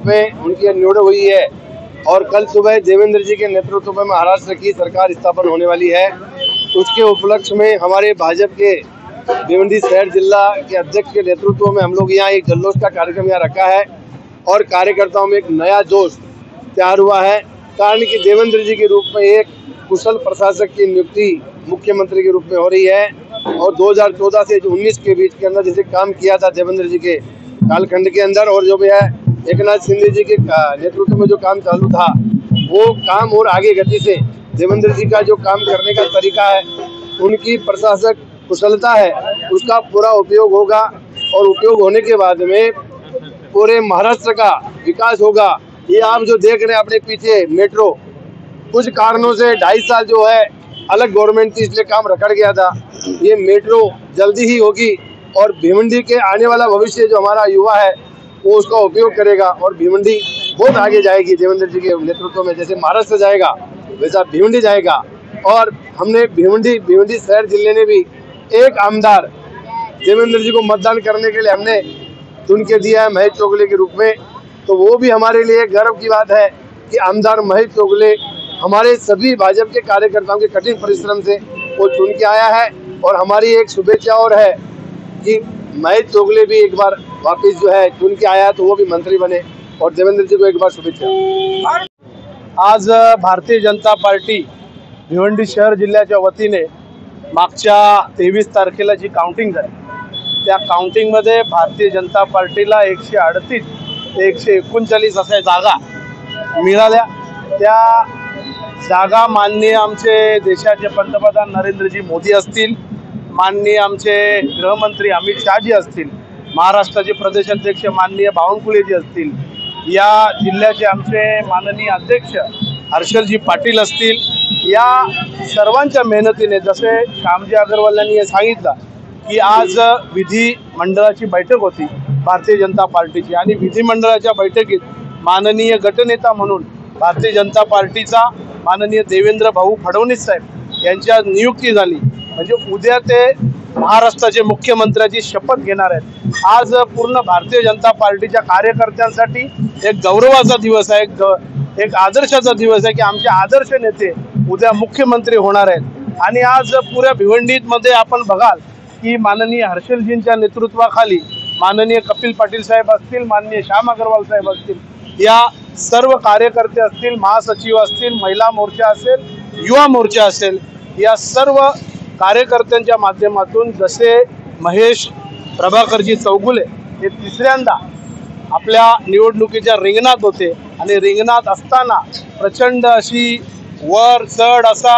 में उनकी नियुक्ति हुई है और कल सुबह देवेंद्र जी के नेतृत्व में महाराष्ट्र की सरकार स्थापन होने वाली है। उसके उपलक्ष्य में हमारे भाजपा के भिवंडी शहर जिला के अध्यक्ष के नेतृत्व में हम लोग यहाँ एक जल्लोष का कार्यक्रम यहाँ रखा है और कार्यकर्ताओं में एक नया जोश तैयार हुआ है। कारण कि देवेंद्र जी के रूप में एक कुशल प्रशासक की नियुक्ति मुख्यमंत्री के रूप में हो रही है और 2014 से 19 के बीच के अंदर जैसे काम किया था देवेंद्र जी के कालखंड के अंदर और जो भी है एकनाथ शिंदे जी के नेतृत्व में जो काम चालू था वो काम और आगे गति से देवेंद्र जी का जो काम करने का तरीका है, उनकी प्रशासक कुशलता है, उसका पूरा उपयोग होगा और उपयोग होने के बाद में पूरे महाराष्ट्र का विकास होगा। ये आप जो देख रहे हैं अपने पीछे मेट्रो, कुछ कारणों से 2.5 साल जो है अलग गवर्नमेंट थी इसलिए काम रखड़ गया था। ये मेट्रो जल्दी ही होगी और भिवंडी के आने वाला भविष्य जो हमारा युवा है वो उसका उपयोग करेगा और भिवंडी बहुत आगे जाएगी। देवेंद्र जी के नेतृत्व में जैसे महाराष्ट्र जाएगा वैसा भिवंडी जाएगा। और हमने भिवंडी शहर जिले ने भी एक आमदार देवेंद्र जी को मतदान करने के लिए हमने चुन के दिया है महेश चोगले के रूप में। तो वो भी हमारे लिए गर्व की बात है कि आमदार महेश चोगले हमारे सभी भाजपा के कार्यकर्ताओं के कठिन परिश्रम से वो चुन के आया है। और हमारी एक शुभेच्छा और है कि महेश चोगले भी एक बार वापस जो है चुन के आया तो वो भी मंत्री बने और देवेंद्र जी को एक बार शुभेच्छा। आज भारतीय जनता पार्टी भिवंडी शहर जिल्ह्याच्या वतीने मागच्या 23 तारखेला जी काउंटिंग झाली त्या काउंटिंगमध्ये भारतीय जनता पार्टीला 138 ते 139 अशा जागा मिळाल्या। त्या जागा माननीय आमचे देशाचे पंतप्रधान नरेंद्रजी मोदी असतील, माननीय आमचे गृहमंत्री अमित शाहजी असतील, महाराष्ट्राचे प्रदेशाध्यक्ष माननीय बावनकुळेजी असतील, या जिल्ह्याचे आमचे माननीय अध्यक्ष हर्षलजी पाटील असतील, या सर्वांच्या मेहनतीने जसे श्यामजी अग्रवाल यांनी सांगितलं की आज विधिमंडळाची बैठक होती भारतीय जनता पार्टीची आणि विधिमंडळाच्या बैठकीत माननीय गटनेता म्हणून भारतीय जनता पार्टीचा माननीय देवेंद्र भाऊ फडणवीस साहेब यांच्या नियुक्ती झाली। म्हणजे उद्या ते महाराष्ट्राचे मुख्यमंत्र्याची शपथ घेणार आहेत। आज पूर्ण भारतीय जनता पार्टीच्या कार्यकर्त्यांसाठी एक गौरवाचा दिवस आहे, एक आदर्शाचा दिवस आहे की आमचे आदर्श नेते उद्या मुख्यमंत्री होणार आहेत। आणि आज पुऱ्या भिवंडीमध्ये आपण बघाल की माननीय हर्षलजींच्या नेतृत्वाखाली माननीय कपिल पाटील साहेब असतील, माननीय श्याम अग्रवाल साहेब असतील, या सर्व कार्यकर्ते असतील, महासचिव असतील, महिला मोर्चा असेल, युवा मोर्चा असेल, या सर्व कार्यकर्त्यांच्या माध्यमातून जसे महेश प्रभाकरजी चौगुले हे तिसऱ्यांदा आपल्या निवडणुकीच्या रिंगणात होते आणि रिंगणात असताना प्रचंड अशी वर चढ असा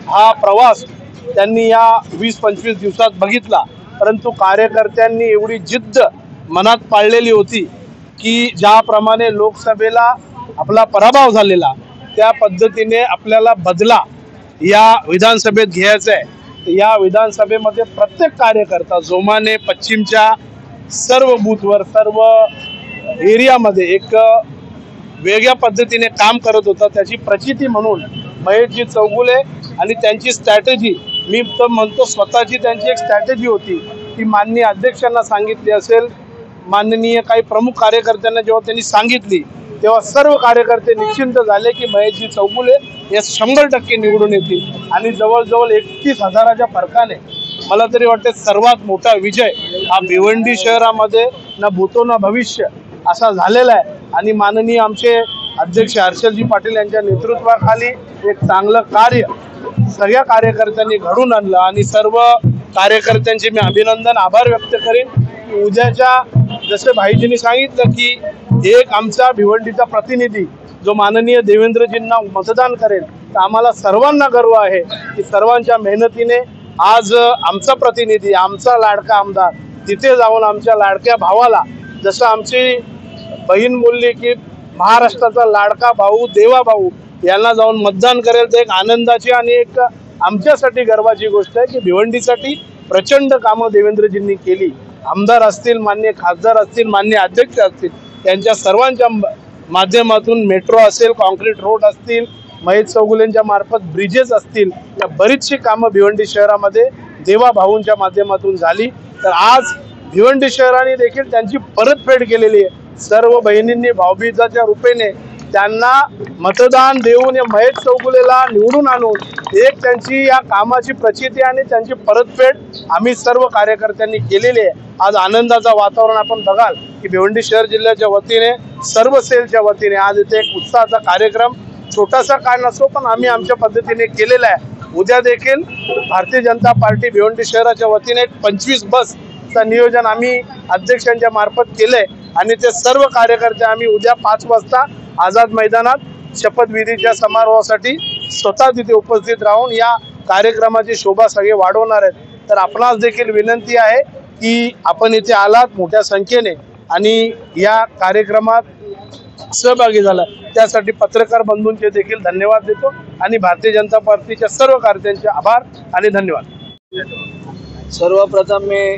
हा प्रवास त्यांनी या 20-25 दिवसात बघितला। परंतु कार्यकर्त्यांनी एवढी जिद्द मनात पाळलेली होती की ज्याप्रमाणे लोकसभेला आपला पराभव झालेला त्या पद्धतीने आपल्याला बदला या विधानसभेत घ्यायचा आहे। या विधानसभेमध्ये प्रत्येक कार्यकर्ता जोमाने पश्चिमच्या सर्व बूथवर सर्व एरियामध्ये एक वेगळ्या पद्धतीने काम करत होता। त्याची प्रचिती म्हणून महेशजी चौगुले आणि त्यांची स्ट्रॅटेजी, मी तर म्हणतो स्वतःची त्यांची एक स्ट्रॅटेजी होती ती माननीय अध्यक्षांना सांगितली असेल, माननीय काही प्रमुख कार्यकर्त्यांना जेव्हा त्यांनी सांगितली तेव्हा सर्व कार्यकर्ते निश्चिंत झाले की महेशजी चौगुले हे 100% निवडून येतील। आणि जवळजवळ 31,000च्या फरकाने मला तरी वाटते सर्वात मोठा विजय हा भिवंडी शहरामध्ये ना भूतो ना भविष्य असा झालेला आहे। आणि माननीय आमचे अध्यक्ष हर्षलजी पाटील यांच्या नेतृत्वाखाली एक चांगलं कार्य सगळ्या कार्यकर्त्यांनी घडून आणलं आणि सर्व कार्यकर्त्यांचे मी अभिनंदन आभार व्यक्त करेन। उद्याच्या जसे भाईजींनी सांगितलं की एक आमचा भिवंडीचा प्रतिनिधी जो माननीय देवेंद्रजींना मतदान करेल, तर आम्हाला सर्वांना गर्व आहे की सर्वांच्या मेहनतीने आज आमचा प्रतिनिधी आमचा लाडका आमदार तिथे जाऊन आमच्या लाडक्या भावाला, जसं आमची बहीण बोलली की महाराष्ट्राचा लाडका भाऊ देवा भाऊ यांना जाऊन मतदान करेल, तर एक आनंदाची आणि एक आमच्यासाठी गर्वाची गोष्ट आहे की भिवंडीसाठी प्रचंड कामं देवेंद्रजींनी केली। आमदार असतील, मान्य खासदार असतील, मान्य अध्यक्ष असतील, यांच्या सर्वांच्या माध्यमातून मेट्रो असेल, कॉन्क्रीट रोड असतील, महेश चौगुलेंच्या मार्फत ब्रिजेस असतील, या बरीचशी कामं भिवंडी शहरामध्ये देवा भाऊंच्या माध्यमातून झाली। तर आज भिवंडी शहराने देखील त्यांची परतफेड केलेली आहे। सर्व बहिणींनी भाऊबीजाच्या रूपेने त्यांना मतदान देऊन या महेश चौगुलेला निवडून आणून एक त्यांची या कामाची प्रचिती आणि त्यांची परतफेड आम्ही सर्व कार्यकर्त्यांनी केलेली आहे। आज आनंदाचं वातावरण आपण बघाल की भिवंडी शहर जिल्ह्याच्या वतीने सर्व सेलच्या वतीने आज इथे एक उत्साहाचा कार्यक्रम छोटासा काय नसो पण आम्ही आमच्या पद्धतीने केलेला आहे। उद्या देखील भारतीय जनता पार्टी भिवंडी शहराच्या वतीने 25 बसचं नियोजन आम्ही अध्यक्षांच्या मार्फत केलंय आणि ते सर्व कार्यकर्ते आम्ही उद्या 5 वाजता आझाद मैदानात शपथविधीच्या समारोहासाठी स्वतः तिथे उपस्थित राहून या कार्यक्रमाची शोभा सगळे वाढवणार आहेत। तर आपणास देखील विनंती आहे की आपण इथे आलात मोठ्या संख्येने आणि या कार्यक्रमात सहभागी झाला, त्यासाठी पत्रकार बंधूंचे देखील धन्यवाद देतो आणि भारतीय जनता पार्टीच्या सर्व कार्यकर्त्यांचे आभार आणि धन्यवाद। सर्वप्रथम मैं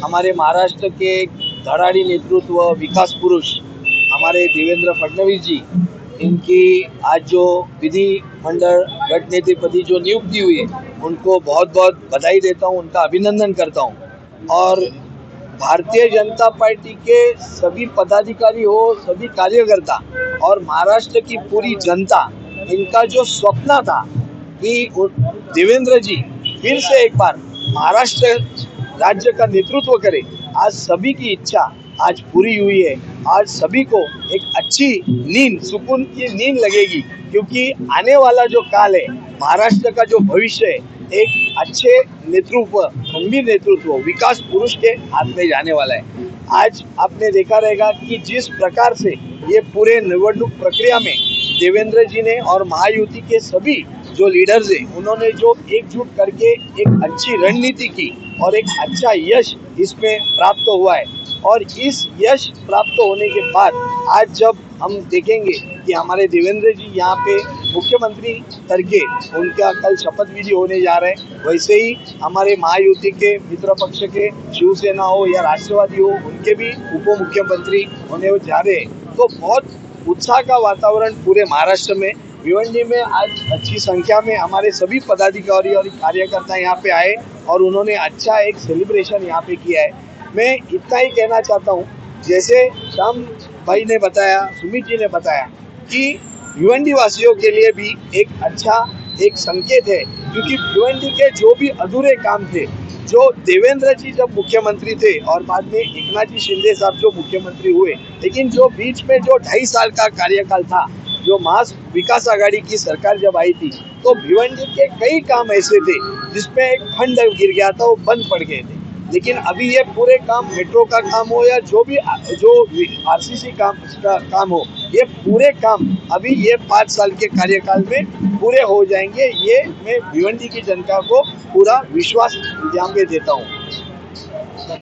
हमारे महाराष्ट्र के धड़ाड़ी नेतृत्व विकास पुरुष हमारे देवेंद्र फडणवीस जी, इनकी आज जो विधि मंडल गठनेतेपदी जो नियुक्ति हुई है उनको बहुत बहुत बधाई देता हूँ, उनका अभिनंदन करता हूँ। और भारतीय जनता पार्टी के सभी पदाधिकारी हो, सभी कार्यकर्ता और महाराष्ट्र की पूरी जनता, इनका जो स्वप्न था कि देवेंद्र जी फिर से एक बार महाराष्ट्र राज्य का नेतृत्व करे, आज सभी की इच्छा आज पूरी हुई है। आज सभी को एक अच्छी नींद, सुकून की नींद लगेगी, क्योंकि आने वाला जो काल है, महाराष्ट्र का जो भविष्य है, एक अच्छे नेतृत्व, गंभीर नेतृत्व, विकास पुरुष के हाथ में जाने वाला है। आज आपने देखा रहेगा कि जिस प्रकार से ये पूरे निवडणूक प्रक्रिया में देवेंद्र जी ने और महायुति के सभी जो लीडर्स हैं, उन्होंने जो एकजुट करके एक अच्छी रणनीति की और एक अच्छा यश इसमें प्राप्त हुआ है। और इस यश प्राप्त होने के बाद आज जब हम देखेंगे कि हमारे देवेंद्र जी यहाँ पे मुख्यमंत्री करके उनका कल शपथ विधि होने जा रहे हैं, वैसे ही हमारे महायुति के मित्र पक्ष के शिवसेना हो या राष्ट्रवादी हो, उनके भी उप मुख्यमंत्री होने जा रहे हैं। तो बहुत उत्साह का वातावरण पूरे महाराष्ट्र में, भिवंडी में आज अच्छी संख्या में हमारे सभी पदाधिकारी और कार्यकर्ता यहाँ पे आए और उन्होंने अच्छा एक सेलिब्रेशन यहाँ पे किया है। मैं इतना ही कहना चाहता हूँ, जैसे श्याम भाई ने बताया, सुमित जी ने बताया कि भिवंडी वासियों के लिए भी एक अच्छा एक संकेत है, क्योंकि भिवंडी के जो भी अधूरे काम थे, जो देवेंद्र जी जब मुख्यमंत्री थे और बाद में एकनाथ जी शिंदे साहब जो मुख्यमंत्री हुए, लेकिन जो बीच में जो 2.5 साल का कार्यकाल था, जो महास विकास आघाड़ी की सरकार जब आई थी, तो भिवंडी के कई काम ऐसे थे जिसमें एक फंड गिर गया था, वो बंद पड़ गए थे। लेकिन अभी ये पूरे काम, मेट्रो का काम हो या जो आरसीसी काम हो, ये पूरे काम अभी ये 5 साल के कार्यकाल में पूरे हो जाएंगे। ये मैं भिवंडी की जनता को पूरा विश्वास यहाँ पे देता हूँ।